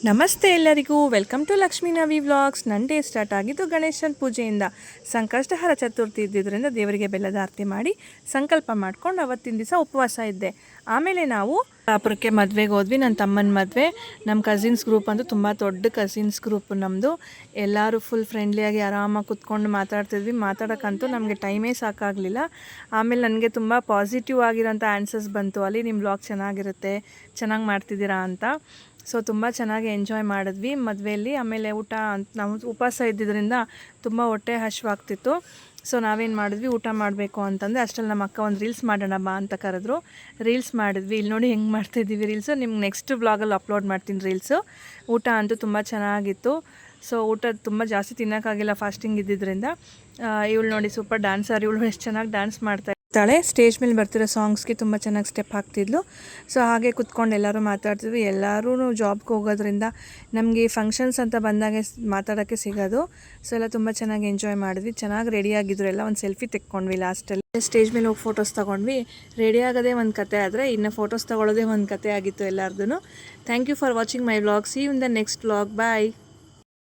ನಮಸ್ತೆ ಎಲ್ಲರಿಗೂ, welcome to Lakshmi Navi vlogs. ನನ್ನ ಡೇ ಸ್ಟಾರ್ಟ್ ಆಗಿದ್ದು ಗಣೇಶನ ಪೂಜೆಯಿಂದ. ಸಂಕಷ್ಟಹರ ಚತುರ್ಥಿ ಇದ್ದಿದ್ದರಿಂದ ದೇವರಿಗೆ ಬೆಲ್ಲದ ಆರತಿ ಮಾಡಿ ಸಂಕಲ್ಪ ಮಾಡ್ಕೊಂಡು ಅವತ್ತಿನ ದಿವಸ ಉಪವಾಸ ಇದ್ದೆ. ಆಮೇಲೆ ನಾವು ಪಾಪುರಕ್ಕೆ ಮದುವೆಗೆ ಹೋದ್ವಿ. ನನ್ನ ತಮ್ಮನ ಮದುವೆ. ನಮ್ಮ ಕಸಿನ್ಸ್ ಗ್ರೂಪ್ ಅಂತೂ ತುಂಬ ದೊಡ್ಡ ಕಸಿನ್ಸ್ ಗ್ರೂಪ್ ನಮ್ಮದು. ಎಲ್ಲರೂ ಫುಲ್ ಫ್ರೆಂಡ್ಲಿಯಾಗಿ ಆರಾಮಾಗಿ ಕುತ್ಕೊಂಡು ಮಾತಾಡ್ತಿದ್ವಿ. ಮಾತಾಡೋಕ್ಕಂತೂ ನಮಗೆ ಟೈಮೇ ಸಾಕಾಗಲಿಲ್ಲ. ಆಮೇಲೆ ನನಗೆ ತುಂಬ ಪಾಸಿಟಿವ್ ಆಗಿರೋಂಥ ಆನ್ಸರ್ಸ್ ಬಂತು, ಅಲ್ಲಿ ನಿಮ್ಮ ವ್ಲಾಗ್ ಚೆನ್ನಾಗಿರುತ್ತೆ, ಚೆನ್ನಾಗಿ ಮಾಡ್ತಿದ್ದೀರಾ ಅಂತ. ಸೊ ತುಂಬ ಚೆನ್ನಾಗಿ ಎಂಜಾಯ್ ಮಾಡಿದ್ವಿ ಮದುವೆಯಲ್ಲಿ. ಆಮೇಲೆ ಊಟ ನಾವು ಉಪವಾಸ ಇದ್ದಿದ್ದರಿಂದ ತುಂಬ ಹೊಟ್ಟೆ ಹಸಿವಾಗ್ತಿತ್ತು. ಸೊ ನಾವೇನು ಮಾಡಿದ್ವಿ, ಊಟ ಮಾಡಬೇಕು ಅಂತಂದರೆ ಅಷ್ಟರಲ್ಲಿ ನಮ್ಮ ಅಕ್ಕ ಒಂದು ರೀಲ್ಸ್ ಮಾಡೋಣ ಬಾ ಅಂತ ಕರೆದ್ರು. ರೀಲ್ಸ್ ಮಾಡಿದ್ವಿ. ಇಲ್ಲಿ ನೋಡಿ ಹೆಂಗೆ ಮಾಡ್ತಾಯಿದ್ದೀವಿ ರೀಲ್ಸು. ನಿಮ್ಗೆ ನೆಕ್ಸ್ಟ್ ಬ್ಲಾಗಲ್ಲಿ ಅಪ್ಲೋಡ್ ಮಾಡ್ತೀನಿ ರೀಲ್ಸು. ಊಟ ಅಂತೂ ತುಂಬ ಚೆನ್ನಾಗಿತ್ತು. ಸೊ ಊಟ ತುಂಬ ಜಾಸ್ತಿ ತಿನ್ನೋಕ್ಕಾಗಿಲ್ಲ ಫಾಸ್ಟಿಂಗ್ ಇದ್ದಿದ್ದರಿಂದ. ಇವಳು ನೋಡಿ ಸೂಪರ್ ಡ್ಯಾನ್ಸರ್. ಇವಳು ಎಷ್ಟು ಚೆನ್ನಾಗಿ ಡ್ಯಾನ್ಸ್ ಮಾಡ್ತಾಳೆ. ಸ್ಟೇಜ್ ಮೇಲೆ ಬರ್ತಿರೋ ಸಾಂಗ್ಸ್ಗೆ ತುಂಬ ಚೆನ್ನಾಗಿ ಸ್ಟೆಪ್ ಹಾಕ್ತಿದ್ಲು. ಸೊ ಹಾಗೆ ಕುತ್ಕೊಂಡು ಎಲ್ಲರೂ ಮಾತಾಡ್ತಿದ್ವಿ. ಎಲ್ಲರೂ ಜಾಬ್ಗೆ ಹೋಗೋದ್ರಿಂದ ನಮಗೆ ಫಂಕ್ಷನ್ಸ್ ಅಂತ ಬಂದಾಗೆ ಮಾತಾಡೋಕ್ಕೆ ಸಿಗೋದು. ಸೊ ಎಲ್ಲ ತುಂಬ ಚೆನ್ನಾಗಿ ಎಂಜಾಯ್ ಮಾಡಿದ್ವಿ. ಚೆನ್ನಾಗಿ ರೆಡಿಯಾಗಿದ್ರು. ಎಲ್ಲ ಒಂದು ಸೆಲ್ಫಿ ತೆಕ್ಕೊಂಡ್ವಿ ಲಾಸ್ಟಲ್ಲಿ. ಸ್ಟೇಜ್ ಮೇಲೆ ಹೋಗಿ ಫೋಟೋಸ್ ತೊಗೊಂಡ್ವಿ. ರೆಡಿ ಆಗೋದೇ ಒಂದು ಕತೆ ಆದರೆ ಇನ್ನು ಫೋಟೋಸ್ ತೊಗೊಳ್ಳೋದೇ ಒಂದು ಕತೆ ಆಗಿತ್ತು ಎಲ್ಲರದ್ದು. Thank you for watching my vlog. See you in the next vlog. Bye.